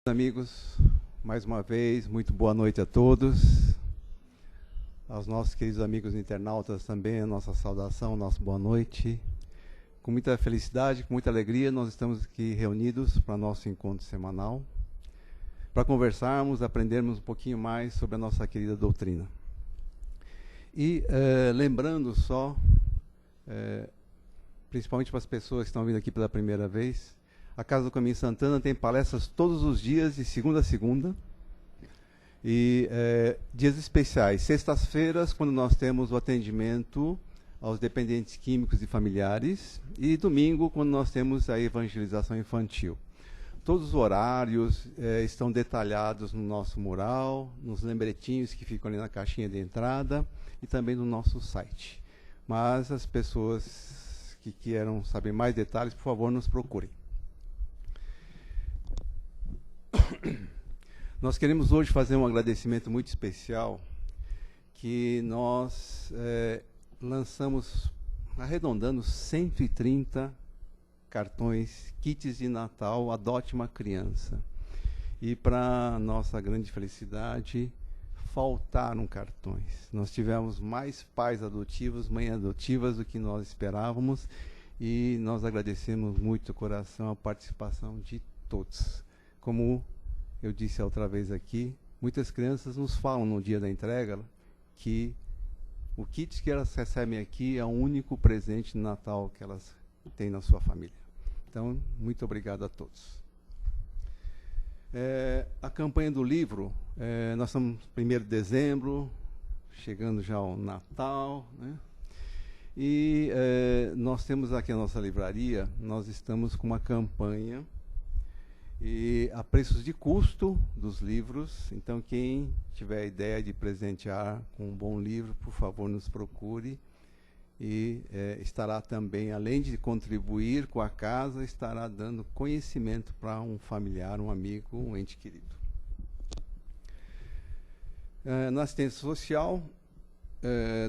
Amigos, mais uma vez, muito boa noite a todos. Aos nossos queridos amigos internautas também, a nossa saudação, nossa boa noite. Com muita felicidade, com muita alegria, nós estamos aqui reunidos para nosso encontro semanal, para conversarmos, aprendermos um pouquinho mais sobre a nossa querida doutrina. E lembrando só, principalmente para as pessoas que estão vindo aqui pela primeira vez, a Casa do Caminho Santana tem palestras todos os dias, de segunda a segunda. E dias especiais, sextas-feiras, quando nós temos o atendimento aos dependentes químicos e familiares. E domingo, quando nós temos a evangelização infantil. Todos os horários estão detalhados no nosso mural, nos lembretinhos que ficam ali na caixinha de entrada e também no nosso site. Mas as pessoas que queiram saber mais detalhes, por favor, nos procurem. Nós queremos hoje fazer um agradecimento muito especial, que nós lançamos, arredondando, 130 cartões, kits de Natal, Adote uma Criança. E para nossa grande felicidade, faltaram cartões. Nós tivemos mais pais adotivos, mães adotivas do que nós esperávamos, e nós agradecemos muito de coração a participação de todos. Como eu disse outra vez aqui, muitas crianças nos falam no dia da entrega que o kit que elas recebem aqui é o único presente de Natal que elas têm na sua família. Então, muito obrigado a todos. A campanha do livro, nós estamos no 1º de dezembro, chegando já ao Natal, né? E nós temos aqui a nossa livraria, nós estamos com uma campanha e a preços de custo dos livros. Então, quem tiver a ideia de presentear com um bom livro, por favor, nos procure. E estará também, além de contribuir com a casa, estará dando conhecimento para um familiar, um amigo, um ente querido. Na assistência social,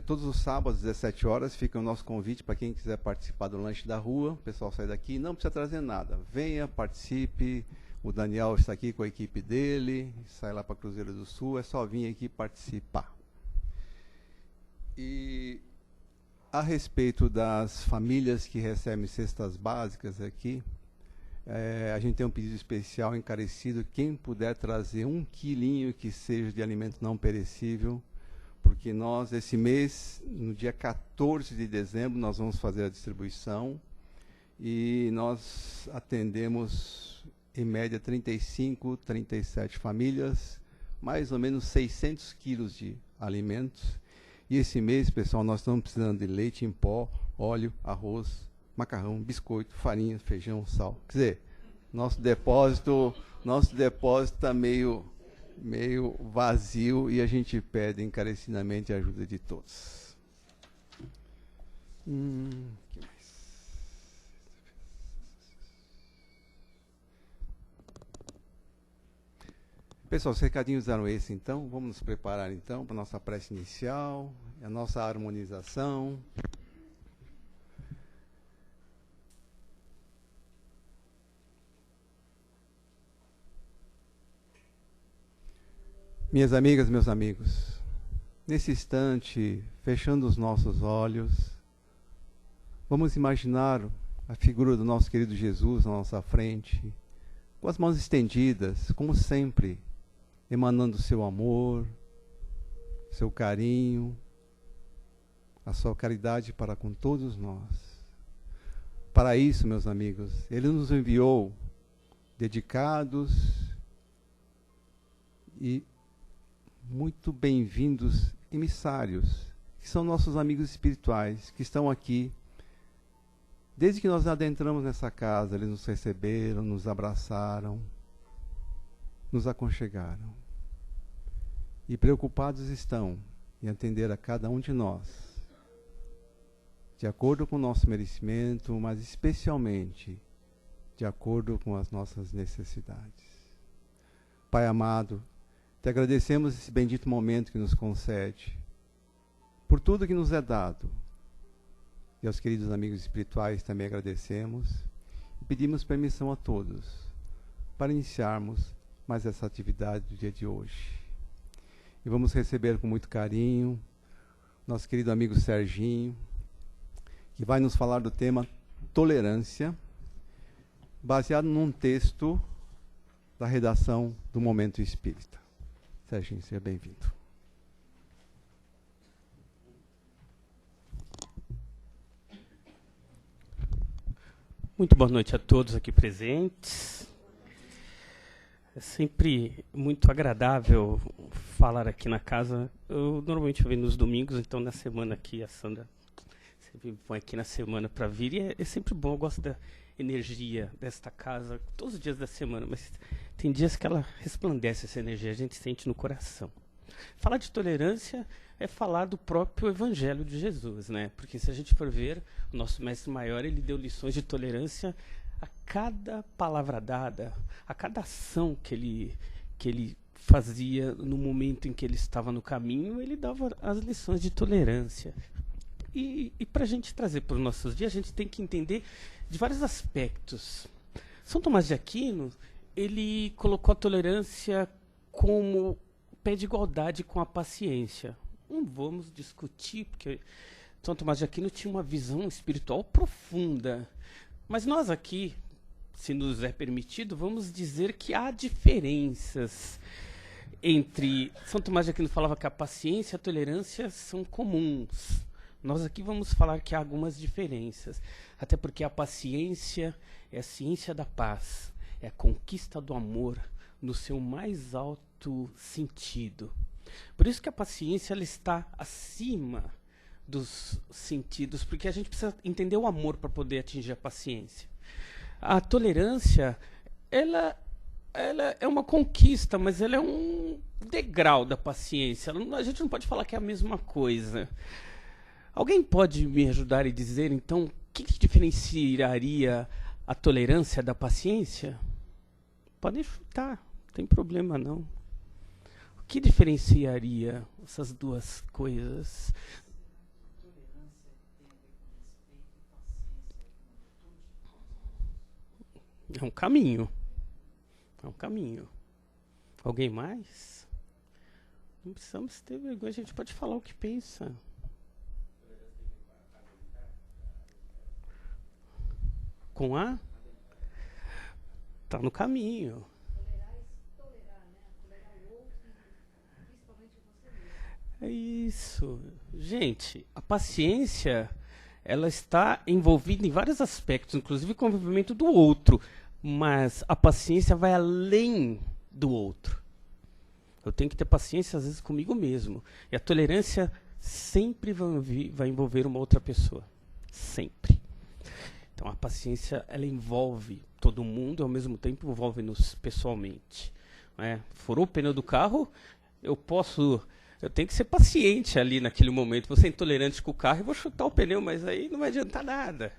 todos os sábados, às 17 horas, fica o nosso convite para quem quiser participar do lanche da rua. O pessoal sai daqui, não precisa trazer nada. Venha, participe. O Daniel está aqui com a equipe dele, sai lá para Cruzeiro do Sul, é só vir aqui participar. E a respeito das famílias que recebem cestas básicas aqui, a gente tem um pedido especial encarecido, quem puder trazer 1 quilinho que seja de alimento não perecível, porque nós, esse mês, no dia 14 de dezembro, nós vamos fazer a distribuição e nós atendemos, em média, 35, 37 famílias, mais ou menos 600 quilos de alimentos. E esse mês, pessoal, nós estamos precisando de leite em pó, óleo, arroz, macarrão, biscoito, farinha, feijão, sal. Quer dizer, nosso depósito está meio vazio e a gente pede encarecidamente a ajuda de todos. Que mais? Pessoal, os recadinhos eram esses, então. Vamos nos preparar, então, para a nossa prece inicial, a nossa harmonização. Minhas amigas, meus amigos, nesse instante, fechando os nossos olhos, vamos imaginar a figura do nosso querido Jesus na nossa frente, com as mãos estendidas, como sempre, emanando seu amor, seu carinho, a sua caridade para com todos nós. Para isso, meus amigos, Ele nos enviou dedicados e muito bem-vindos emissários, que são nossos amigos espirituais, que estão aqui. Desde que nós adentramos nessa casa, eles nos receberam, nos abraçaram, nos aconchegaram. E preocupados estão em atender a cada um de nós, de acordo com o nosso merecimento, mas especialmente de acordo com as nossas necessidades. Pai amado, te agradecemos esse bendito momento que nos concede, por tudo que nos é dado. E aos queridos amigos espirituais também agradecemos e pedimos permissão a todos para iniciarmos mais essa atividade do dia de hoje. E vamos receber com muito carinho nosso querido amigo Serginho, que vai nos falar do tema tolerância, baseado num texto da redação do Momento Espírita. Serginho, seja bem-vindo. Muito boa noite a todos aqui presentes. É sempre muito agradável falar aqui na casa. Eu normalmente venho nos domingos, então na semana aqui a Sandra sempre me põe aqui na semana para vir. E é sempre bom, eu gosto da energia desta casa, todos os dias da semana, mas tem dias que ela resplandece essa energia, a gente sente no coração. Falar de tolerância é falar do próprio Evangelho de Jesus, né? Porque se a gente for ver, o nosso Mestre Maior, ele deu lições de tolerância a cada palavra dada, a cada ação que ele fazia no momento em que ele estava no caminho, ele dava as lições de tolerância. E para a gente trazer para os nossos dias, a gente tem que entender de vários aspectos. São Tomás de Aquino, ele colocou a tolerância como pé de igualdade com a paciência. Não vamos discutir, porque São Tomás de Aquino tinha uma visão espiritual profunda. Mas nós aqui, se nos é permitido, vamos dizer que há diferenças entre... São Tomás de Aquino falava que a paciência e a tolerância são comuns. Nós aqui vamos falar que há algumas diferenças. Até porque a paciência é a ciência da paz, é a conquista do amor no seu mais alto sentido. Por isso que a paciência ela está acima dos sentidos, porque a gente precisa entender o amor para poder atingir a paciência. A tolerância, ela é uma conquista, mas ela é um degrau da paciência. A gente não pode falar que é a mesma coisa. Alguém pode me ajudar e dizer, então, o que diferenciaria a tolerância da paciência? Podem chutar, não tem problema não. O que diferenciaria essas duas coisas? É um caminho. É um caminho. Alguém mais? Não precisamos ter vergonha, a gente pode falar o que pensa. Com a? Está no caminho. Tolerar, né? Tolerar o outro, principalmente você mesmo. É isso. Gente, a paciência, ela está envolvida em vários aspectos, inclusive com o envolvimento do outro. Mas a paciência vai além do outro. Eu tenho que ter paciência, às vezes, comigo mesmo. E a tolerância sempre vai envolver uma outra pessoa. Sempre. Então, a paciência, ela envolve todo mundo e, ao mesmo tempo, envolve-nos pessoalmente. Né? Furou o pneu do carro, eu tenho que ser paciente ali naquele momento. Vou ser intolerante com o carro e vou chutar o pneu, mas aí não vai adiantar nada.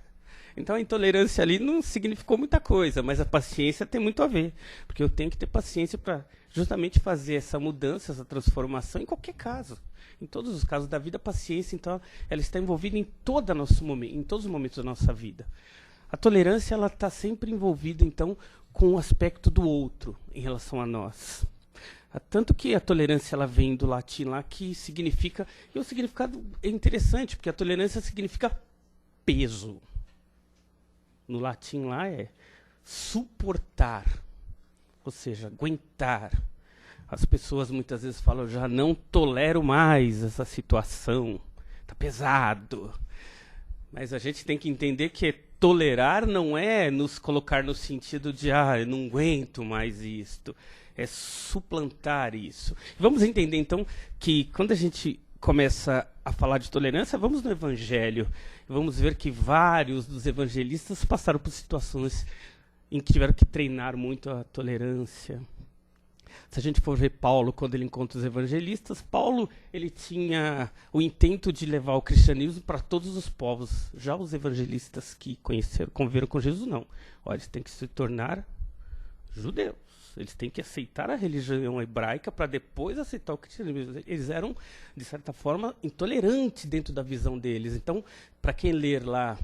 Então, a intolerância ali não significou muita coisa, mas a paciência tem muito a ver. Porque eu tenho que ter paciência para justamente fazer essa mudança, essa transformação em qualquer caso. Em todos os casos da vida, a paciência, então, ela está envolvida em todos os momentos da nossa vida. A tolerância, ela está sempre envolvida, então, com o aspecto do outro em relação a nós. Tanto que a tolerância, ela vem do latim lá, que significa... E o significado é interessante, porque a tolerância significa peso. No latim lá é suportar, ou seja, aguentar. As pessoas muitas vezes falam, eu já não tolero mais essa situação, está pesado. Mas a gente tem que entender que tolerar não é nos colocar no sentido de, eu não aguento mais isto. É suplantar isso. Vamos entender então que quando a gente começa a falar de tolerância, vamos no Evangelho. Vamos ver que vários dos evangelistas passaram por situações em que tiveram que treinar muito a tolerância. Se a gente for ver Paulo, quando ele encontra os evangelistas, Paulo ele tinha o intento de levar o cristianismo para todos os povos. Já os evangelistas que conviveram com Jesus, não. Olha, eles têm que se tornar judeus. Eles têm que aceitar a religião hebraica para depois aceitar o cristianismo. Eles eram, de certa forma, intolerantes dentro da visão deles. Então, para quem ler lá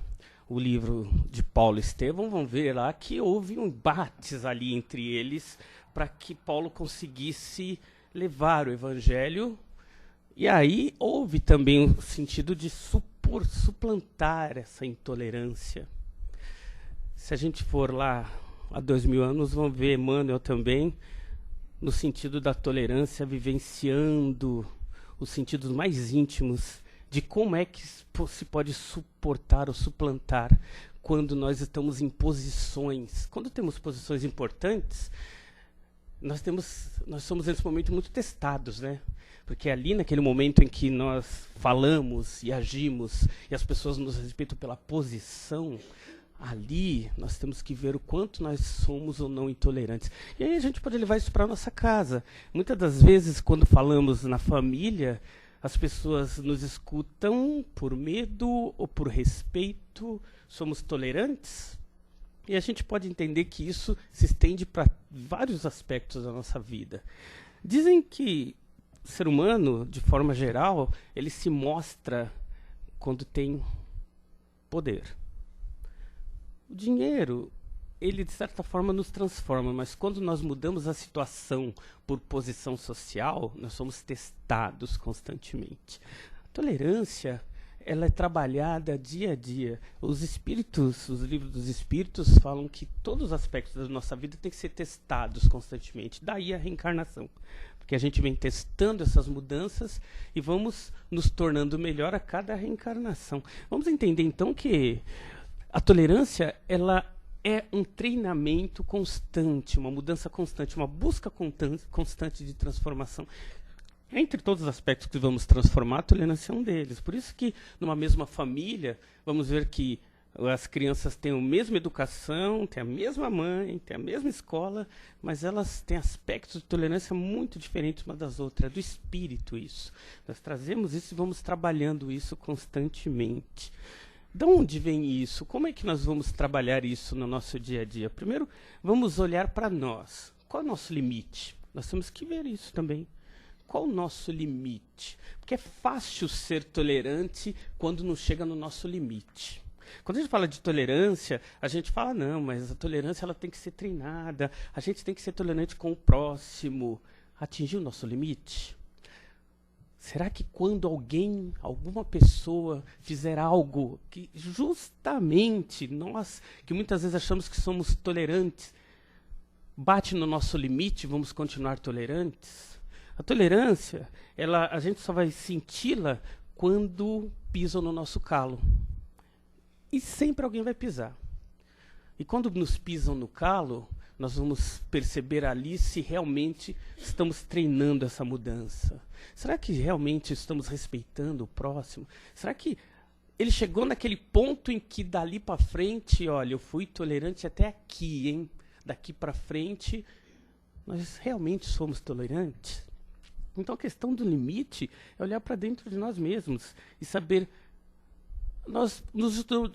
o livro de Paulo e Estevão, vão ver lá que houve embates ali entre eles para que Paulo conseguisse levar o evangelho. E aí houve também o sentido de suplantar essa intolerância. Se a gente for lá há 2000 anos, vamos ver Emmanuel também, no sentido da tolerância, vivenciando os sentidos mais íntimos de como é que se pode suportar ou suplantar quando nós estamos em posições. Quando temos posições importantes, nós somos nesse momento muito testados, né? Porque ali naquele momento em que nós falamos e agimos e as pessoas nos respeitam pela posição, ali nós temos que ver o quanto nós somos ou não intolerantes. E aí a gente pode levar isso para a nossa casa. Muitas das vezes, quando falamos na família, as pessoas nos escutam por medo ou por respeito. Somos tolerantes? E a gente pode entender que isso se estende para vários aspectos da nossa vida. Dizem que o ser humano, de forma geral, ele se mostra quando tem poder. O dinheiro, ele de certa forma nos transforma, mas quando nós mudamos a situação por posição social, nós somos testados constantemente. A tolerância, ela é trabalhada dia a dia. Os livros dos espíritos falam que todos os aspectos da nossa vida têm que ser testados constantemente. Daí a reencarnação. Porque a gente vem testando essas mudanças e vamos nos tornando melhor a cada reencarnação. Vamos entender então que a tolerância, ela é um treinamento constante, uma mudança constante, uma busca constante de transformação. Entre todos os aspectos que vamos transformar, a tolerância é um deles. Por isso que, numa mesma família, vamos ver que as crianças têm a mesma educação, têm a mesma mãe, têm a mesma escola, mas elas têm aspectos de tolerância muito diferentes uma das outras. É do espírito isso. Nós trazemos isso e vamos trabalhando isso constantemente. De onde vem isso? Como é que nós vamos trabalhar isso no nosso dia a dia? Primeiro, vamos olhar para nós. Qual é o nosso limite? Nós temos que ver isso também. Qual o nosso limite? Porque é fácil ser tolerante quando não chega no nosso limite. Quando a gente fala de tolerância, a gente fala, não, mas a tolerância ela tem que ser treinada, a gente tem que ser tolerante com o próximo. Atingir o nosso limite? Será que quando alguma pessoa fizer algo que justamente nós, que muitas vezes achamos que somos tolerantes, bate no nosso limite, vamos continuar tolerantes? A tolerância, a gente só vai senti-la quando pisam no nosso calo. E sempre alguém vai pisar. E quando nos pisam no calo, nós vamos perceber ali se realmente estamos treinando essa mudança. Será que realmente estamos respeitando o próximo? Será que ele chegou naquele ponto em que dali para frente, olha, eu fui tolerante até aqui, hein? Daqui para frente, nós realmente somos tolerantes? Então a questão do limite é olhar para dentro de nós mesmos e saber. Nós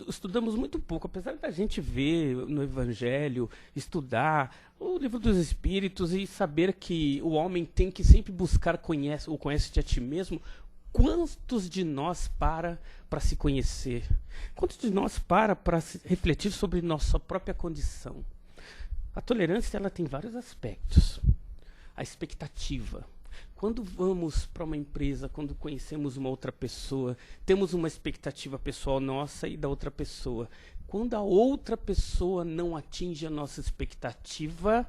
estudamos muito pouco, apesar da gente ver no Evangelho, estudar o livro dos Espíritos e saber que o homem tem que sempre buscar conhece-te a ti mesmo. Quantos de nós para se conhecer? Quantos de nós para refletir sobre nossa própria condição? A tolerância ela tem vários aspectos. A expectativa. Quando vamos para uma empresa, quando conhecemos uma outra pessoa, temos uma expectativa pessoal nossa e da outra pessoa. Quando a outra pessoa não atinge a nossa expectativa,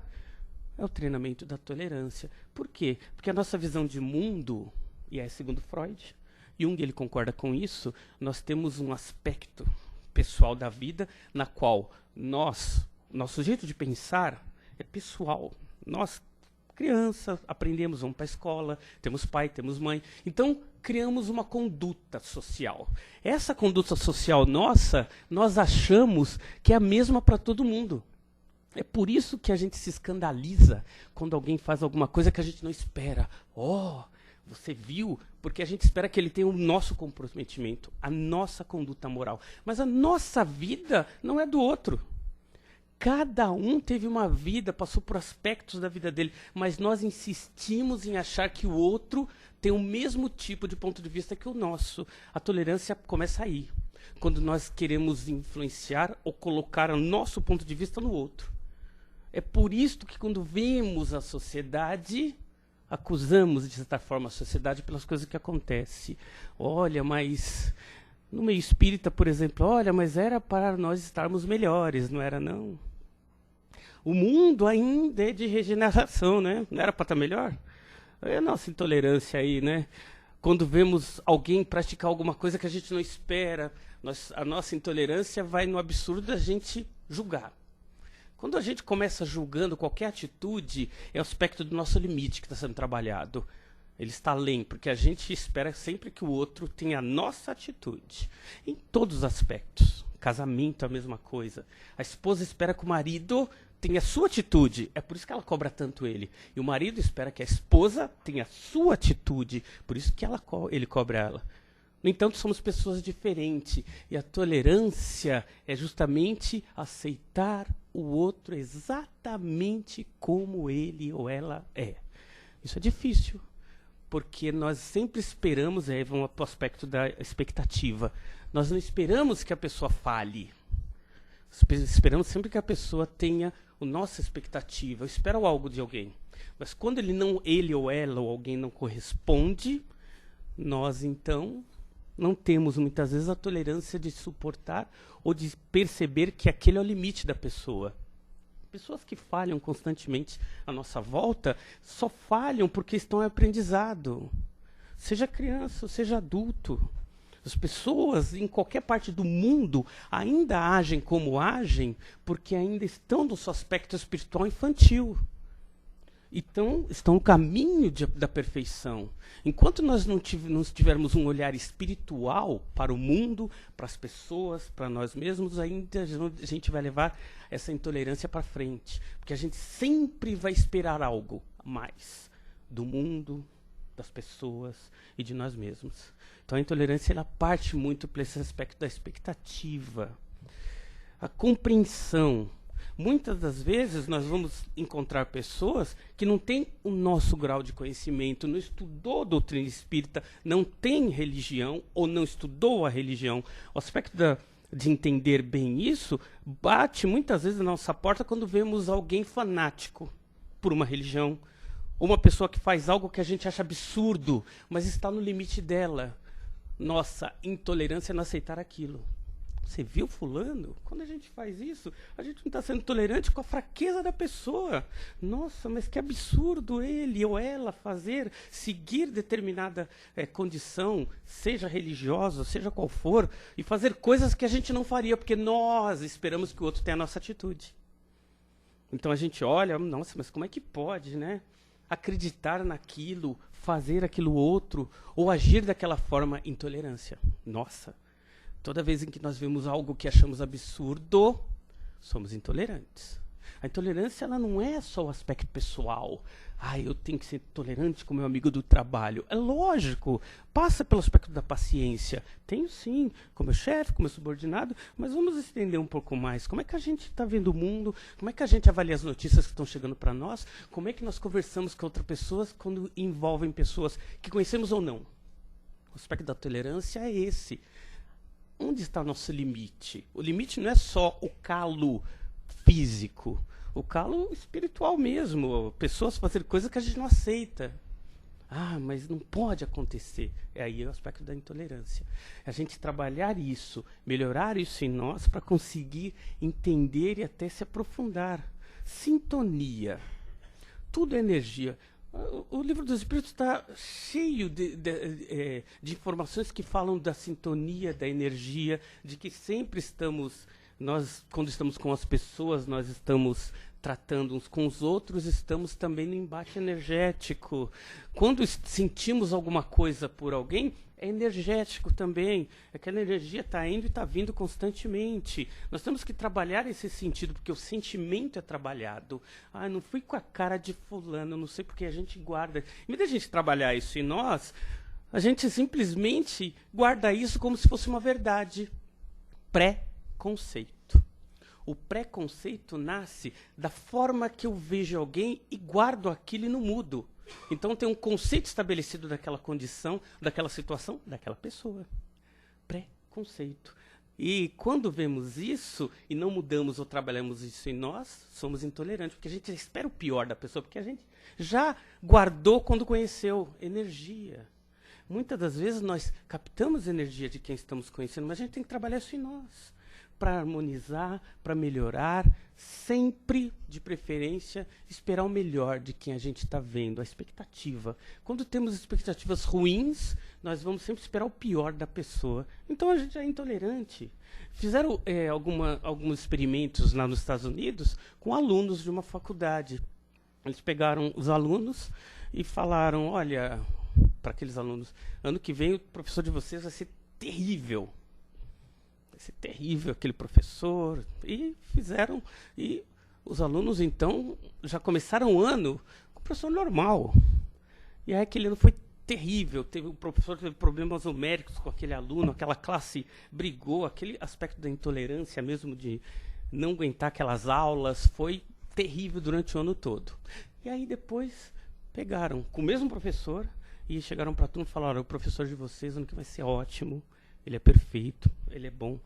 é o treinamento da tolerância. Por quê? Porque a nossa visão de mundo, e é segundo Freud, Jung ele concorda com isso, nós temos um aspecto pessoal da vida na qual nosso jeito de pensar é pessoal. Nós criança, aprendemos, vamos para a escola, temos pai, temos mãe. Então, criamos uma conduta social. Essa conduta social nossa, nós achamos que é a mesma para todo mundo. É por isso que a gente se escandaliza quando alguém faz alguma coisa que a gente não espera. Oh, você viu? Porque a gente espera que ele tenha o nosso comprometimento, a nossa conduta moral. Mas a nossa vida não é do outro. Cada um teve uma vida, passou por aspectos da vida dele, mas nós insistimos em achar que o outro tem o mesmo tipo de ponto de vista que o nosso. A tolerância começa aí, quando nós queremos influenciar ou colocar o nosso ponto de vista no outro. É por isso que quando vemos a sociedade, acusamos, de certa forma, a sociedade pelas coisas que acontecem. Olha, mas no meio espírita, por exemplo, olha, mas era para nós estarmos melhores, não era não? O mundo ainda é de regeneração, né? Não era para estar melhor? É a nossa intolerância aí, né? Quando vemos alguém praticar alguma coisa que a gente não espera, a nossa intolerância vai no absurdo da gente julgar. Quando a gente começa julgando qualquer atitude, é o aspecto do nosso limite que está sendo trabalhado. Ele está além, porque a gente espera sempre que o outro tenha a nossa atitude. Em todos os aspectos. Casamento é a mesma coisa. A esposa espera que o marido tenha a sua atitude. É por isso que ela cobra tanto ele. E o marido espera que a esposa tenha a sua atitude. Por isso que ele cobra ela. No entanto, somos pessoas diferentes. E a tolerância é justamente aceitar o outro exatamente como ele ou ela é. Isso é difícil, porque nós sempre esperamos, aí vamos para o aspecto da expectativa, nós não esperamos que a pessoa fale. Esperamos sempre que a pessoa tenha a nossa expectativa. Eu espero algo de alguém. Mas quando ele ou ela ou alguém não corresponde, nós então não temos muitas vezes a tolerância de suportar ou de perceber que aquele é o limite da pessoa. Pessoas que falham constantemente à nossa volta só falham porque estão em aprendizado. Seja criança, seja adulto. As pessoas em qualquer parte do mundo ainda agem como agem porque ainda estão no seu aspecto espiritual infantil. Então, estão no caminho da perfeição. Enquanto nós não tivermos um olhar espiritual para o mundo, para as pessoas, para nós mesmos, ainda a gente vai levar essa intolerância para frente. Porque a gente sempre vai esperar algo mais do mundo, das pessoas e de nós mesmos. Então, a intolerância ela parte muito para esse aspecto da expectativa. A compreensão. Muitas das vezes nós vamos encontrar pessoas que não têm o nosso grau de conhecimento, não estudou doutrina espírita, não tem religião ou não estudou a religião. O aspecto de entender bem isso bate muitas vezes na nossa porta quando vemos alguém fanático por uma religião, ou uma pessoa que faz algo que a gente acha absurdo, mas está no limite dela. Nossa intolerância é não aceitar aquilo. Você viu fulano? Quando a gente faz isso, a gente não está sendo tolerante com a fraqueza da pessoa. Nossa, mas que absurdo ele ou ela seguir determinada condição, seja religiosa, seja qual for, e fazer coisas que a gente não faria, porque nós esperamos que o outro tenha a nossa atitude. Então a gente olha, nossa, mas como é que pode, né? Acreditar naquilo, fazer aquilo outro, ou agir daquela forma, intolerância. Nossa. Toda vez em que nós vemos algo que achamos absurdo, somos intolerantes. A intolerância ela não é só o aspecto pessoal. Eu tenho que ser tolerante com meu amigo do trabalho. É lógico, passa pelo aspecto da paciência. Tenho sim, com meu chefe, com meu subordinado, mas vamos estender um pouco mais. Como é que a gente está vendo o mundo? Como é que a gente avalia as notícias que estão chegando para nós? Como é que nós conversamos com outras pessoas quando envolvem pessoas que conhecemos ou não? O aspecto da tolerância é esse. Onde está o nosso limite? O limite não é só o calo físico, o calo espiritual mesmo. Pessoas fazerem coisas que a gente não aceita. Mas não pode acontecer. É aí o aspecto da intolerância. A gente trabalhar isso, melhorar isso em nós para conseguir entender e até se aprofundar. Sintonia. Tudo é energia. O livro dos Espíritos está cheio de informações que falam da sintonia, da energia, de que sempre nós, quando estamos com as pessoas, nós estamos tratando uns com os outros, estamos também no embate energético. Quando sentimos alguma coisa por alguém, é energético também. Aquela energia está indo e está vindo constantemente. Nós temos que trabalhar esse sentido, porque o sentimento é trabalhado. Não fui com a cara de fulano, não sei porque a gente guarda. Em vez de a gente trabalhar isso em nós, a gente simplesmente guarda isso como se fosse uma verdade. Preconceito. O preconceito nasce da forma que eu vejo alguém e guardo aquilo e não mudo. Então tem um conceito estabelecido daquela condição, daquela situação, daquela pessoa. Preconceito. E quando vemos isso e não mudamos ou trabalhamos isso em nós, somos intolerantes, porque a gente espera o pior da pessoa, porque a gente já guardou quando conheceu energia. Muitas das vezes nós captamos energia de quem estamos conhecendo, mas a gente tem que trabalhar isso em nós, para harmonizar, para melhorar, sempre, de preferência, esperar o melhor de quem a gente está vendo, a expectativa. Quando temos expectativas ruins, nós vamos sempre esperar o pior da pessoa. Então a gente é intolerante. Fizeram alguns experimentos lá nos Estados Unidos com alunos de uma faculdade. Eles pegaram os alunos e falaram, olha, para aqueles alunos, ano que vem o professor de vocês vai ser terrível. Vai ser terrível aquele professor. E fizeram, e os alunos então já começaram o ano com o professor normal. E aí aquele ano foi terrível, o professor teve problemas numéricos com aquele aluno, aquela classe brigou, aquele aspecto da intolerância mesmo de não aguentar aquelas aulas, foi terrível durante o ano todo. E aí depois pegaram com o mesmo professor e chegaram para a turma e falaram, o professor de vocês ano que vai ser ótimo, ele é perfeito, ele é bom.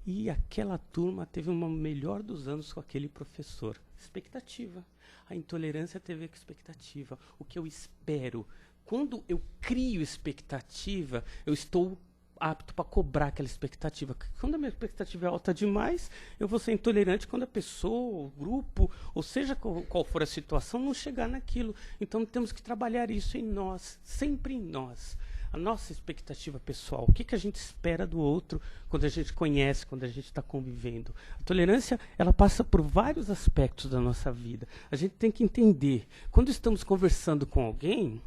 E aquela turma teve uma melhor dos anos com aquele professor. Expectativa. A intolerância teve expectativa. O que eu espero. Quando eu crio expectativa, eu estou apto para cobrar aquela expectativa. Quando a minha expectativa é alta demais, eu vou ser intolerante quando a pessoa, o grupo, ou seja qual for a situação, não chegar naquilo. Então temos que trabalhar isso em nós, sempre em nós. A nossa expectativa pessoal, o que a gente espera do outro quando a gente conhece, quando a gente está convivendo. A tolerância, ela passa por vários aspectos da nossa vida. A gente tem que entender, quando estamos conversando com alguém,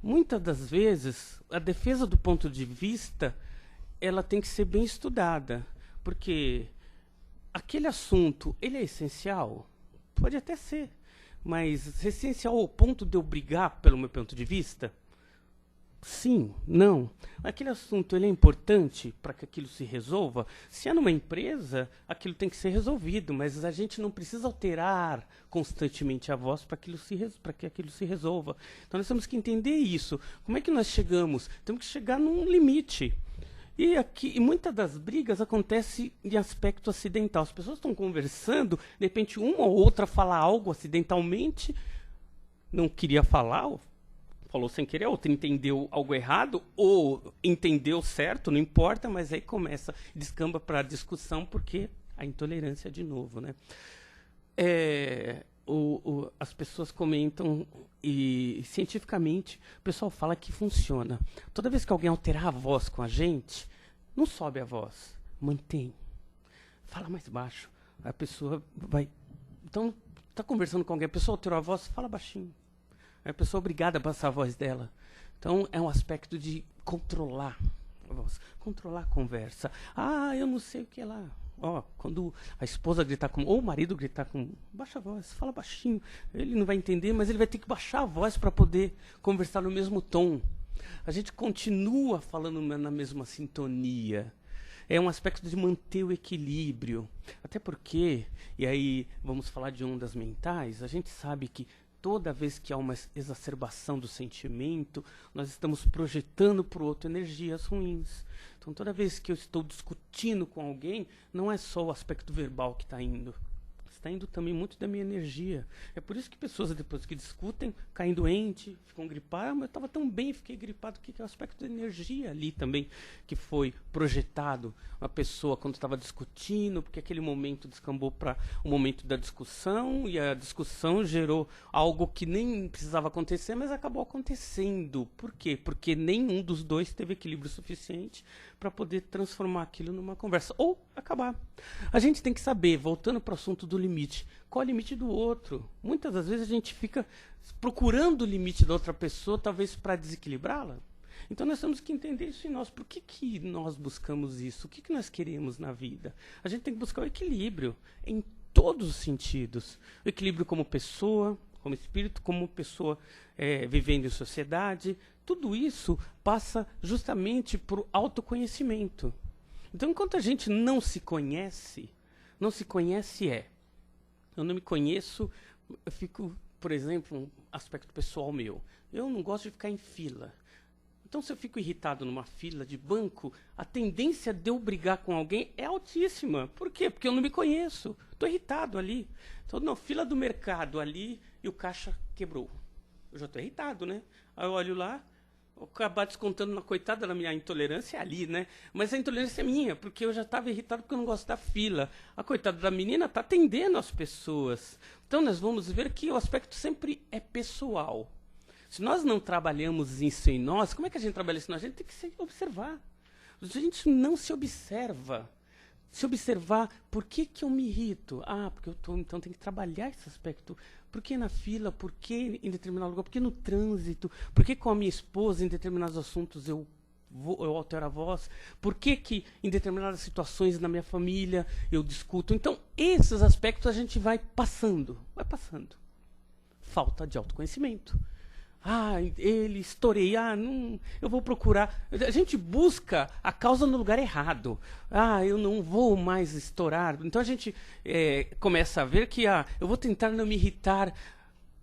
muitas das vezes, a defesa do ponto de vista, ela tem que ser bem estudada, porque aquele assunto, ele é essencial? Pode até ser, mas é essencial ao ponto de eu brigar pelo meu ponto de vista? Sim, não. Aquele assunto ele é importante para que aquilo se resolva? Se é numa empresa, aquilo tem que ser resolvido, mas a gente não precisa alterar constantemente a voz para que aquilo se resolva. Então nós temos que entender isso. Como é que nós chegamos? Temos que chegar num limite. E muitas das brigas acontecem em aspecto acidental. As pessoas estão conversando, de repente uma ou outra fala algo acidentalmente, não queria falar, falou sem querer, outro entendeu algo errado, ou entendeu certo, não importa, mas aí começa, descamba para a discussão, porque a intolerância de novo, né? As pessoas comentam, e cientificamente o pessoal fala que funciona. Toda vez que alguém alterar a voz com a gente, não sobe a voz, mantém. Fala mais baixo. A pessoa vai... Então, está conversando com alguém, a pessoa alterou a voz, fala baixinho. A pessoa é obrigada a passar a voz dela. Então, é um aspecto de controlar a voz, controlar a conversa. Ah, eu não sei o que é lá. Quando a esposa gritar com... ou o marido gritar com... baixa a voz, fala baixinho. Ele não vai entender, mas ele vai ter que baixar a voz para poder conversar no mesmo tom. A gente continua falando na mesma sintonia. É um aspecto de manter o equilíbrio. Até porque, e aí vamos falar de ondas mentais, a gente sabe que toda vez que há uma exacerbação do sentimento, nós estamos projetando para o outro energias ruins. Então, toda vez que eu estou discutindo com alguém, não é só o aspecto verbal que está indo. Está indo também muito da minha energia. É por isso que pessoas, depois que discutem, caem doentes, ficam gripadas. Mas eu estava tão bem, fiquei gripado. Que é o aspecto da energia ali também, que foi projetado. Uma pessoa, quando estava discutindo, porque aquele momento descambou para o momento da discussão, e a discussão gerou algo que nem precisava acontecer, mas acabou acontecendo. Por quê? Porque nenhum dos dois teve equilíbrio suficiente para poder transformar aquilo numa conversa. Ou acabar. A gente tem que saber, voltando para o assunto do limite, qual é o limite do outro? Muitas das vezes a gente fica procurando o limite da outra pessoa, talvez para desequilibrá-la. Então nós temos que entender isso em nós. Por que nós buscamos isso? O que nós queremos na vida? A gente tem que buscar o equilíbrio em todos os sentidos. O equilíbrio como pessoa, como espírito, como pessoa vivendo em sociedade. Tudo isso passa justamente por autoconhecimento. Então, enquanto a gente não se conhece eu não me conheço, eu fico, por exemplo, um aspecto pessoal meu. Eu não gosto de ficar em fila. Então, se eu fico irritado numa fila de banco, a tendência de eu brigar com alguém é altíssima. Por quê? Porque eu não me conheço. Estou irritado ali. Estou na fila do mercado ali e o caixa quebrou. Eu já estou irritado, né? Aí eu olho lá, vou acabar descontando na coitada da minha intolerância ali, né? Mas a intolerância é minha, porque eu já estava irritado porque eu não gosto da fila. A coitada da menina está atendendo as pessoas. Então, nós vamos ver que o aspecto sempre é pessoal. Se nós não trabalhamos isso em nós, como é que a gente trabalha isso? A gente tem que se observar. A gente não se observa. Se observar, por que eu me irrito? Ah, porque então tem que trabalhar esse aspecto. Por que na fila? Por que em determinado lugar? Por que no trânsito? Por que com a minha esposa em determinados assuntos eu altero a voz? Por que em determinadas situações na minha família eu discuto? Então, esses aspectos a gente vai passando. Falta de autoconhecimento. Ah, estourei. Ah, não, eu vou procurar. A gente busca a causa no lugar errado. Ah, eu não vou mais estourar. Então a gente começa a ver que eu vou tentar não me irritar.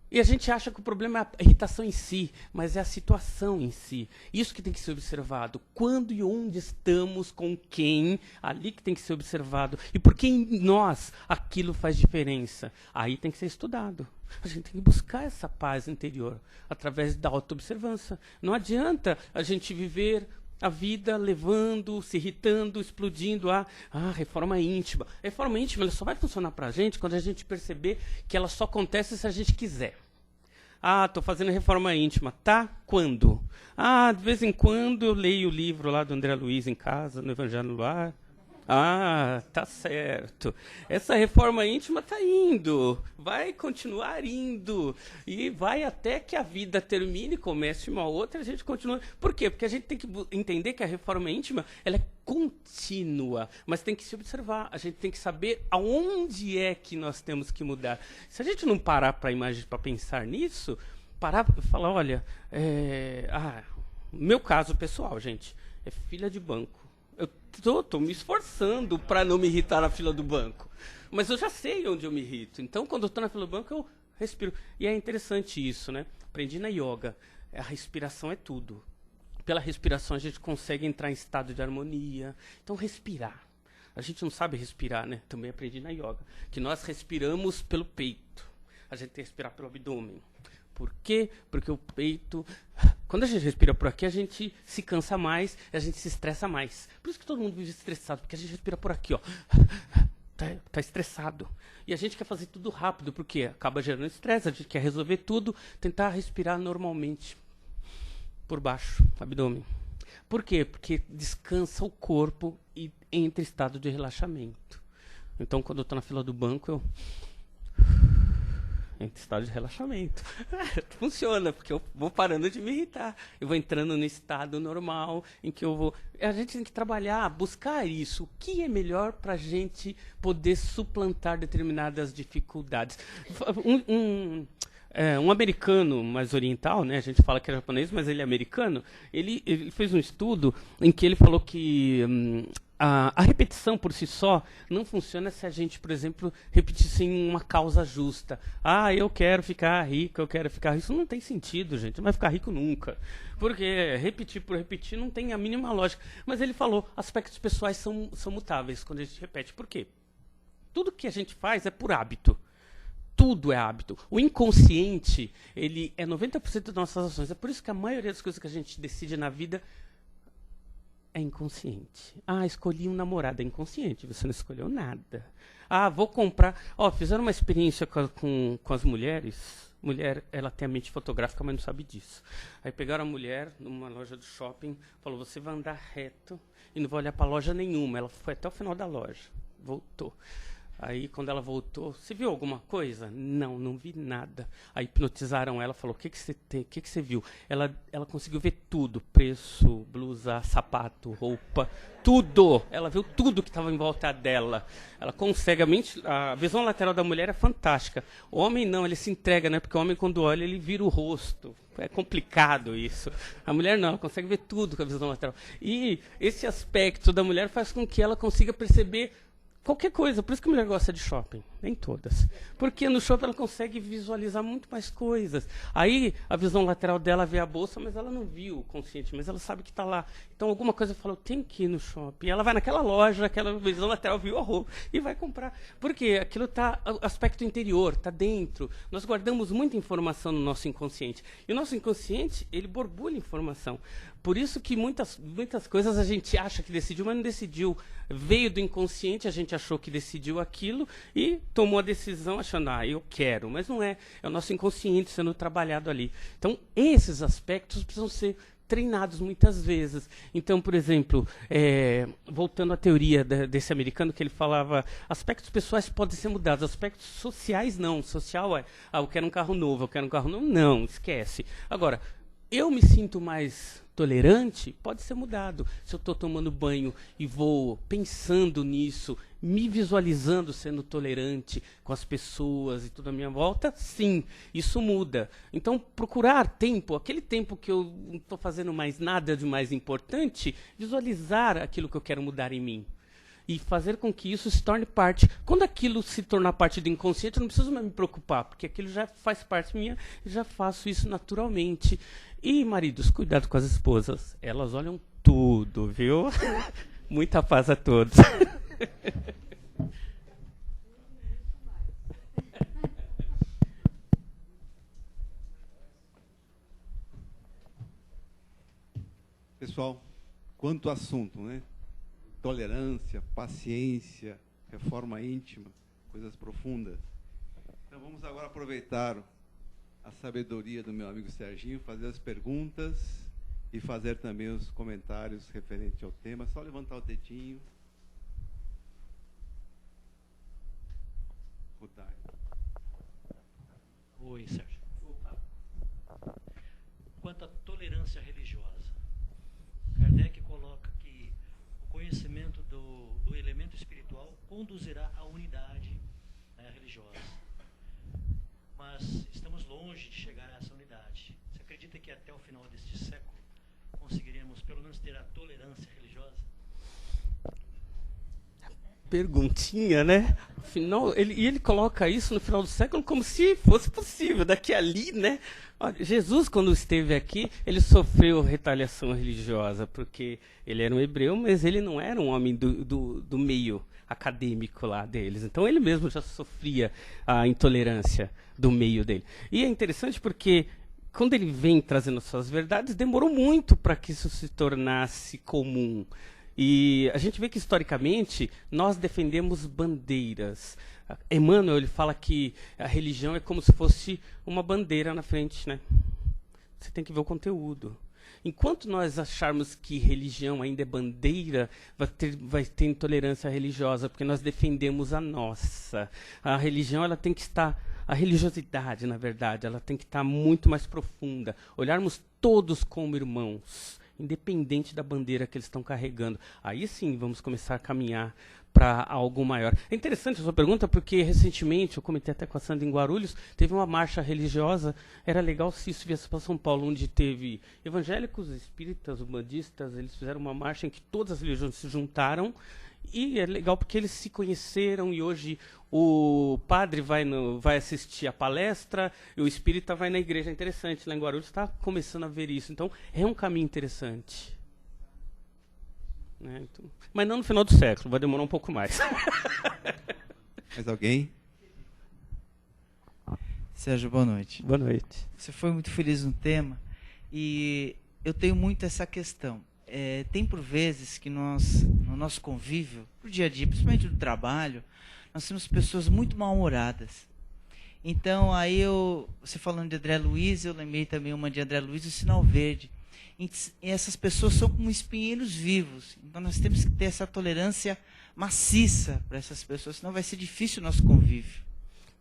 E a gente acha que o problema é a irritação em si, mas é a situação em si. Isso que tem que ser observado. Quando e onde estamos, com quem, ali que tem que ser observado. E por que em nós aquilo faz diferença. Aí tem que ser estudado. A gente tem que buscar essa paz interior através da autoobservância. Não adianta a gente viver a vida levando, se irritando, explodindo a reforma íntima. A reforma íntima ela só vai funcionar para a gente quando a gente perceber que ela só acontece se a gente quiser. Ah, estou fazendo reforma íntima. Tá? Quando? Ah, de vez em quando eu leio o livro lá do André Luiz em casa, no Evangelho no Lar. Ah, tá certo. Essa reforma íntima está indo, vai continuar indo e vai até que a vida termine, comece uma outra, a gente continua. Por quê? Porque a gente tem que entender que a reforma íntima ela é contínua, mas tem que se observar. A gente tem que saber aonde é que nós temos que mudar. Se a gente não parar para pensar nisso, parar para falar, olha, meu caso pessoal, gente, é filha de banco. Eu estou me esforçando para não me irritar na fila do banco. Mas eu já sei onde eu me irrito. Então, quando eu estou na fila do banco, eu respiro. E é interessante isso, né? Aprendi na yoga. A respiração é tudo. Pela respiração, a gente consegue entrar em estado de harmonia. Então, respirar. A gente não sabe respirar, né? Também aprendi na yoga. Que nós respiramos pelo peito. A gente tem que respirar pelo abdômen. Por quê? Porque o peito... Quando a gente respira por aqui, a gente se cansa mais, a gente se estressa mais. Por isso que todo mundo vive estressado, porque a gente respira por aqui, ó. Tá estressado. E a gente quer fazer tudo rápido, porque acaba gerando estresse, a gente quer resolver tudo, tentar respirar normalmente. Por baixo, abdômen. Por quê? Porque descansa o corpo e entra em estado de relaxamento. Então, quando eu estou na fila do banco, eu... em estado de relaxamento. Funciona, porque eu vou parando de me irritar. Eu vou entrando no estado normal, em que eu vou... A gente tem que trabalhar, buscar isso. O que é melhor para a gente poder suplantar determinadas dificuldades? Um americano mais oriental, né? A gente fala que é japonês, mas ele é americano. Ele fez um estudo em que ele falou que... A repetição por si só não funciona se a gente, por exemplo, repetir sem uma causa justa. Ah, eu quero ficar rico, eu quero ficar rico. Isso não tem sentido, gente. Não vai ficar rico nunca. Porque repetir por repetir não tem a mínima lógica. Mas ele falou, aspectos pessoais são mutáveis quando a gente repete. Por quê? Tudo que a gente faz é por hábito. Tudo é hábito. O inconsciente, ele é 90% das nossas ações. É por isso que a maioria das coisas que a gente decide na vida é inconsciente. Ah, escolhi um namorado. É inconsciente. Você não escolheu nada. Ah, vou comprar... fizeram uma experiência com as mulheres. Mulher, ela tem a mente fotográfica, mas não sabe disso. Aí pegaram a mulher numa loja do shopping, falou, você vai andar reto e não vai olhar para loja nenhuma. Ela foi até o final da loja. Voltou. Aí, quando ela voltou, você viu alguma coisa? Não, não vi nada. Aí hipnotizaram ela, falou, o que você tem? O que você viu? Ela conseguiu ver tudo, preço, blusa, sapato, roupa, tudo. Ela viu tudo que estava em volta dela. Ela consegue, a visão lateral da mulher é fantástica. O homem não, ele se entrega, né? Porque o homem, quando olha, ele vira o rosto. É complicado isso. A mulher não, ela consegue ver tudo com a visão lateral. E esse aspecto da mulher faz com que ela consiga perceber qualquer coisa, por isso que a mulher gosta de shopping. Nem todas. Porque no shopping ela consegue visualizar muito mais coisas. Aí a visão lateral dela vê a bolsa, mas ela não viu o consciente, mas ela sabe que está lá. Então alguma coisa falou, tem que ir no shopping. E ela vai naquela loja, aquela visão lateral viu a roupa e vai comprar. Porque aquilo está, aspecto interior, está dentro. Nós guardamos muita informação no nosso inconsciente. E o nosso inconsciente, ele borbulha informação. Por isso que muitas coisas a gente acha que decidiu, mas não decidiu. Veio do inconsciente, a gente achou que decidiu aquilo e tomou a decisão achando, eu quero. Mas não é. É o nosso inconsciente sendo trabalhado ali. Então, esses aspectos precisam ser treinados muitas vezes. Então, por exemplo, voltando à teoria desse americano, que ele falava, aspectos pessoais podem ser mudados, aspectos sociais não. Social é, eu quero um carro novo, eu quero um carro novo. Não, esquece. Agora, eu me sinto mais tolerante, pode ser mudado. Se eu estou tomando banho e vou pensando nisso, me visualizando sendo tolerante com as pessoas e tudo à minha volta, sim, isso muda. Então, procurar tempo, aquele tempo que eu não estou fazendo mais nada de mais importante, visualizar aquilo que eu quero mudar em mim. E fazer com que isso se torne parte. Quando aquilo se tornar parte do inconsciente, eu não preciso mais me preocupar, porque aquilo já faz parte minha, e já faço isso naturalmente. E, maridos, cuidado com as esposas. Elas olham tudo, viu? Muita paz a todos. Pessoal, quanto assunto, né? Tolerância, paciência, reforma íntima, coisas profundas. Então vamos agora aproveitar a sabedoria do meu amigo Serginho, fazer as perguntas e fazer também os comentários referentes ao tema. Só levantar o dedinho. Oi, Sérgio. Quanto à tolerância religiosa, Kardec coloca que o conhecimento do elemento espiritual conduzirá à unidade, né, religiosa. Mas estamos longe de chegar a essa unidade. Você acredita que até o final deste século conseguiremos pelo menos ter a tolerância religiosa? Perguntinha, né? Afinal, ele coloca isso no final do século como se fosse possível. Daqui ali, né? Olha, Jesus, quando esteve aqui, ele sofreu retaliação religiosa, porque ele era um hebreu, mas ele não era um homem do meio acadêmico lá deles. Então, ele mesmo já sofria a intolerância do meio dele. E é interessante porque, quando ele vem trazendo suas verdades, demorou muito para que isso se tornasse comum. E a gente vê que, historicamente, nós defendemos bandeiras. Emmanuel, ele fala que a religião é como se fosse uma bandeira na frente, né? Você tem que ver o conteúdo. Enquanto nós acharmos que religião ainda é bandeira, vai ter intolerância religiosa, porque nós defendemos a nossa. A religião, ela tem que estar... A religiosidade, na verdade, ela tem que estar muito mais profunda. Olharmos todos como irmãos, independente da bandeira que eles estão carregando. Aí sim vamos começar a caminhar para algo maior. É interessante a sua pergunta, porque recentemente, eu comentei até com a Sandra em Guarulhos, teve uma marcha religiosa. Era legal se isso viesse para São Paulo, onde teve evangélicos, espíritas, umbandistas. Eles fizeram uma marcha em que todas as religiões se juntaram. E é legal porque eles se conheceram, e hoje o padre vai assistir a palestra e o espírita vai na igreja. É interessante, lá em Guarulhos está começando a ver isso. Então, é um caminho interessante. Né? Então, mas não no final do século, vai demorar um pouco mais. Mais alguém? Sérgio, boa noite. Boa noite. Você foi muito feliz no tema e eu tenho muito essa questão. Tem por vezes que nós, no nosso convívio, no dia a dia, principalmente no trabalho, nós temos pessoas muito mal-humoradas. Então, aí você falando de André Luiz, eu lembrei também uma de André Luiz, o Sinal Verde. E essas pessoas são como espinheiros vivos. Então, nós temos que ter essa tolerância maciça para essas pessoas, senão vai ser difícil o nosso convívio.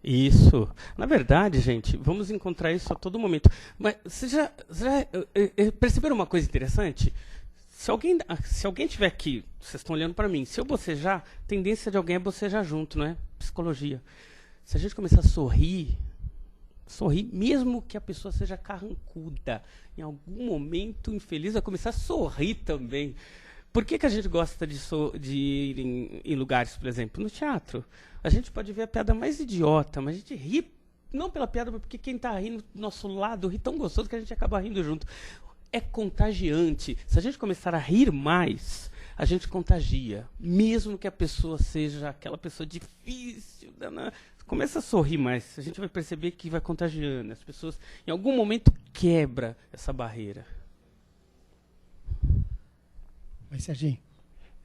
Isso. Na verdade, gente, vamos encontrar isso a todo momento. Mas vocês já perceberam uma coisa interessante? Se alguém tiver aqui, vocês estão olhando para mim, se eu bocejar, a tendência de alguém é bocejar junto, não é? Psicologia. Se a gente começar a sorrir, mesmo que a pessoa seja carrancuda, em algum momento infeliz vai começar a sorrir também. Por que a gente gosta de ir em lugares, por exemplo, no teatro? A gente pode ver a piada mais idiota, mas a gente ri, não pela piada, mas porque quem está rindo do nosso lado ri tão gostoso que a gente acaba rindo junto. É contagiante. Se a gente começar a rir mais, a gente contagia. Mesmo que a pessoa seja aquela pessoa difícil, começa a sorrir mais. A gente vai perceber que vai contagiando. As pessoas, em algum momento, quebra essa barreira. Mas, Serginho,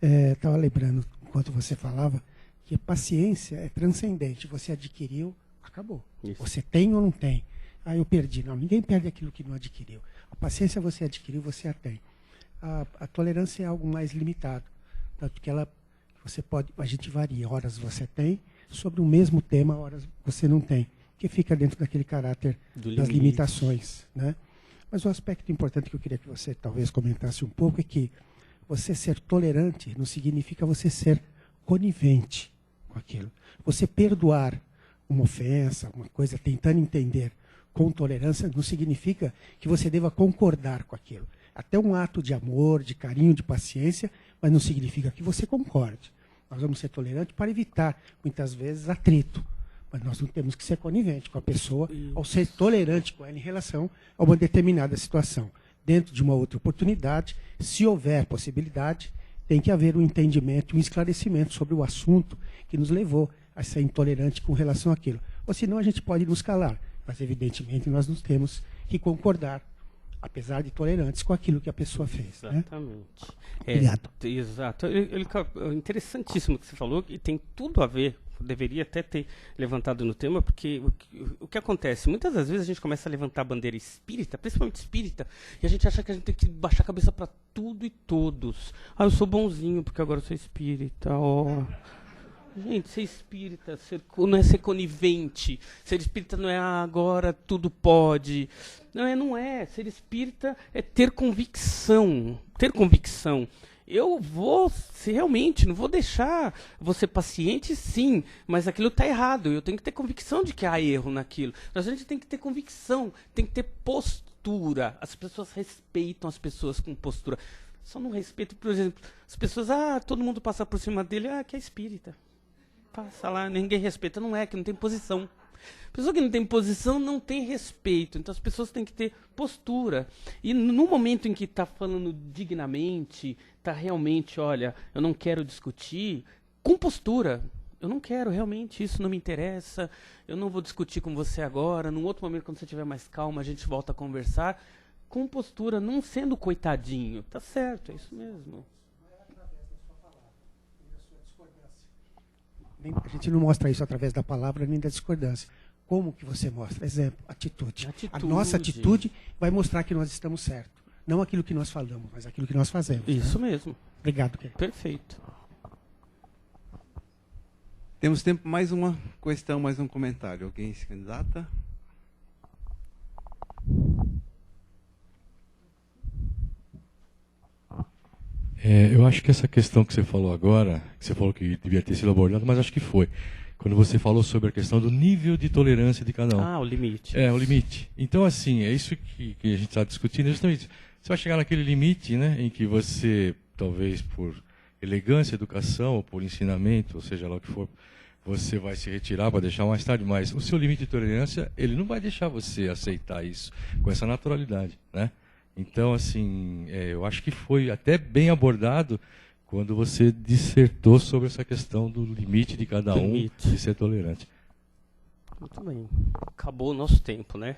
estava lembrando, enquanto você falava, que a paciência é transcendente. Você adquiriu, acabou. Isso. Você tem ou não tem? Ah, eu perdi. Não, ninguém perde aquilo que não adquiriu. A paciência você adquiriu, você a tem. A tolerância é algo mais limitado. Tanto que a gente varia. Horas você tem, sobre o mesmo tema, horas você não tem. Que fica dentro daquele caráter das limitações. Né? Mas o aspecto importante que eu queria que você talvez comentasse um pouco é que você ser tolerante não significa você ser conivente com aquilo. Você perdoar uma ofensa, uma coisa, tentando entender com tolerância, não significa que você deva concordar com aquilo. Até um ato de amor, de carinho, de paciência, mas não significa que você concorde. Nós vamos ser tolerantes para evitar, muitas vezes, atrito. Mas nós não temos que ser coniventes com a pessoa ao ser tolerante com ela em relação a uma determinada situação. Dentro de uma outra oportunidade, se houver possibilidade, tem que haver um entendimento, um esclarecimento sobre o assunto que nos levou a ser intolerante com relação àquilo. Ou senão a gente pode nos calar. Mas, evidentemente, nós não temos que concordar, apesar de tolerantes, com aquilo que a pessoa fez. Exatamente. Né? Obrigado. Exato. Interessantíssimo o que você falou, e tem tudo a ver, deveria até ter levantado no tema, porque o que acontece? Muitas das vezes a gente começa a levantar a bandeira espírita, principalmente espírita, e a gente acha que a gente tem que baixar a cabeça para tudo e todos. Ah, eu sou bonzinho porque agora eu sou espírita, ó... Gente, ser espírita não é ser conivente. Ser espírita não é agora tudo pode. Não é. Ser espírita é ter convicção. Ter convicção. Eu vou, se realmente, não vou deixar você paciente, sim, mas aquilo está errado. Eu tenho que ter convicção de que há erro naquilo. A gente tem que ter convicção, tem que ter postura. As pessoas respeitam as pessoas com postura. Só não respeito, por exemplo, as pessoas, todo mundo passa por cima dele, que é espírita. Passa lá, ninguém respeita. Não é, que não tem posição. Pessoa que não tem posição não tem respeito. Então as pessoas têm que ter postura. E no momento em que está falando dignamente, está realmente, olha, eu não quero discutir, com postura. Eu não quero realmente, isso não me interessa. Eu não vou discutir com você agora. Num outro momento, quando você estiver mais calma, a gente volta a conversar. Com postura, não sendo coitadinho. Tá certo, é isso mesmo. A gente não mostra isso através da palavra nem da discordância. Como que você mostra? Exemplo, atitude. A nossa atitude vai mostrar que nós estamos certos. Não aquilo que nós falamos, mas aquilo que nós fazemos. Isso mesmo. Obrigado, querido. Perfeito. Temos tempo para mais uma questão, mais um comentário. Alguém se candidata? Eu acho que essa questão que você falou agora, que você falou que devia ter sido abordada, mas acho que foi. Quando você falou sobre a questão do nível de tolerância de cada um. O limite. O limite. Então, assim, é isso que a gente está discutindo. Justamente, você vai chegar naquele limite, né, em que você, talvez por elegância, educação, ou por ensinamento, ou seja lá o que for, você vai se retirar para deixar mais tarde, mas o seu limite de tolerância, ele não vai deixar você aceitar isso com essa naturalidade, né? Então, assim, eu acho que foi até bem abordado quando você dissertou sobre essa questão do limite de cada um de ser tolerante. Muito bem. Acabou o nosso tempo, né?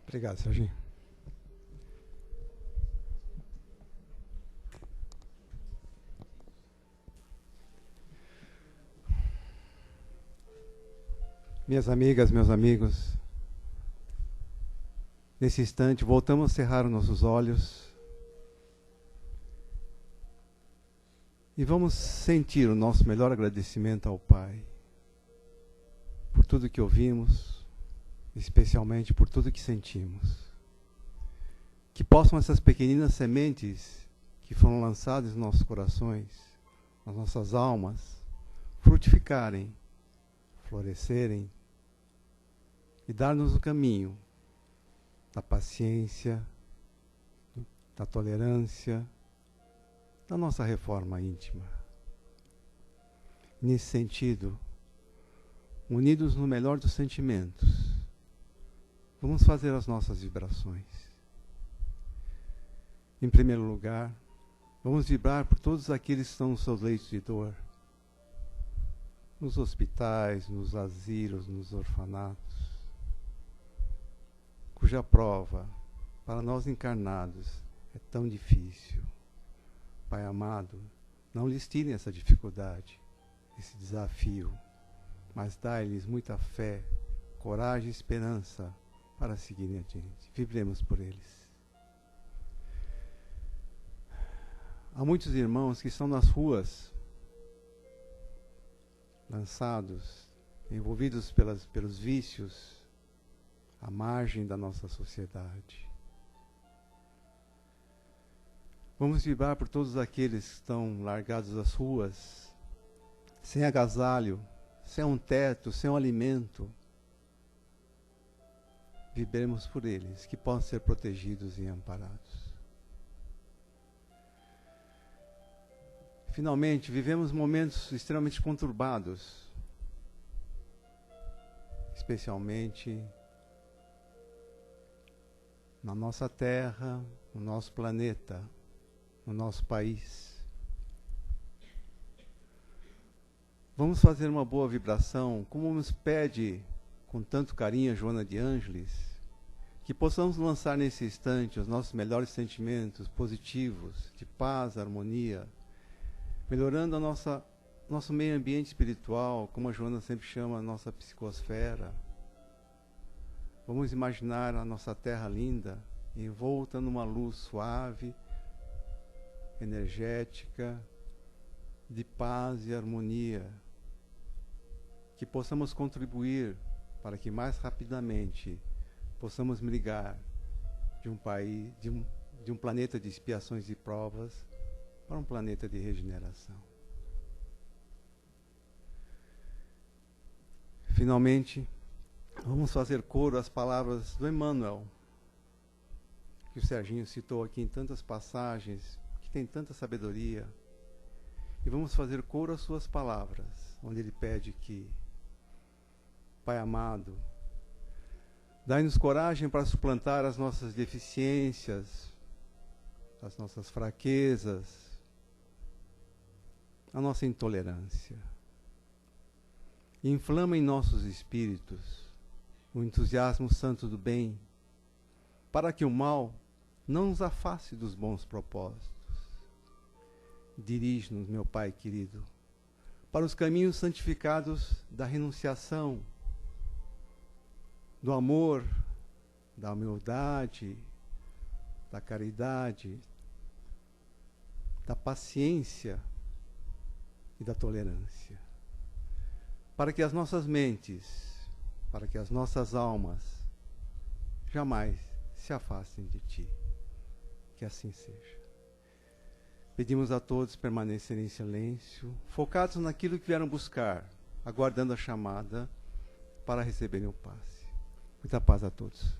Obrigado, Serginho. Minhas amigas, meus amigos, nesse instante, voltamos a cerrar os nossos olhos e vamos sentir o nosso melhor agradecimento ao Pai por tudo que ouvimos, especialmente por tudo que sentimos. Que possam essas pequeninas sementes que foram lançadas nos nossos corações, nas nossas almas, frutificarem florescerem e dar-nos o caminho da paciência, da tolerância, da nossa reforma íntima. Nesse sentido, unidos no melhor dos sentimentos, vamos fazer as nossas vibrações. Em primeiro lugar, vamos vibrar por todos aqueles que estão nos seus leitos de dor, nos hospitais, nos asilos, nos orfanatos, cuja prova, para nós encarnados, é tão difícil. Pai amado, não lhes tirem essa dificuldade, esse desafio, mas dai-lhes muita fé, coragem e esperança para seguirem adiante. Vibremos por eles. Há muitos irmãos que estão nas ruas, lançados, envolvidos pelos vícios, à margem da nossa sociedade. Vamos vibrar por todos aqueles que estão largados às ruas, sem agasalho, sem um teto, sem um alimento. Vibremos por eles, que possam ser protegidos e amparados. Finalmente, vivemos momentos extremamente conturbados, especialmente na nossa terra, no nosso planeta, no nosso país. Vamos fazer uma boa vibração, como nos pede com tanto carinho a Joana de Ângeles, que possamos lançar nesse instante os nossos melhores sentimentos positivos, de paz, harmonia, melhorando a nosso meio ambiente espiritual, como a Joana sempre chama, a nossa psicosfera. Vamos imaginar a nossa terra linda, envolta numa luz suave, energética, de paz e harmonia, que possamos contribuir para que mais rapidamente possamos migrar de um país, de um planeta de expiações e provas para um planeta de regeneração. Finalmente, vamos fazer coro às palavras do Emmanuel, que o Serginho citou aqui em tantas passagens, que tem tanta sabedoria, e vamos fazer coro às suas palavras, onde ele pede que, Pai amado, dai-nos coragem para suplantar as nossas deficiências, as nossas fraquezas, a nossa intolerância. Inflama em nossos espíritos o entusiasmo santo do bem, para que o mal não nos afaste dos bons propósitos. Dirige-nos, meu Pai querido, para os caminhos santificados da renunciação, do amor, da humildade, da caridade, da paciência e da tolerância. Para que as nossas mentes, para que as nossas almas jamais se afastem de Ti. Que assim seja. Pedimos a todos permanecerem em silêncio, focados naquilo que vieram buscar, aguardando a chamada para receberem o passe. Muita paz a todos.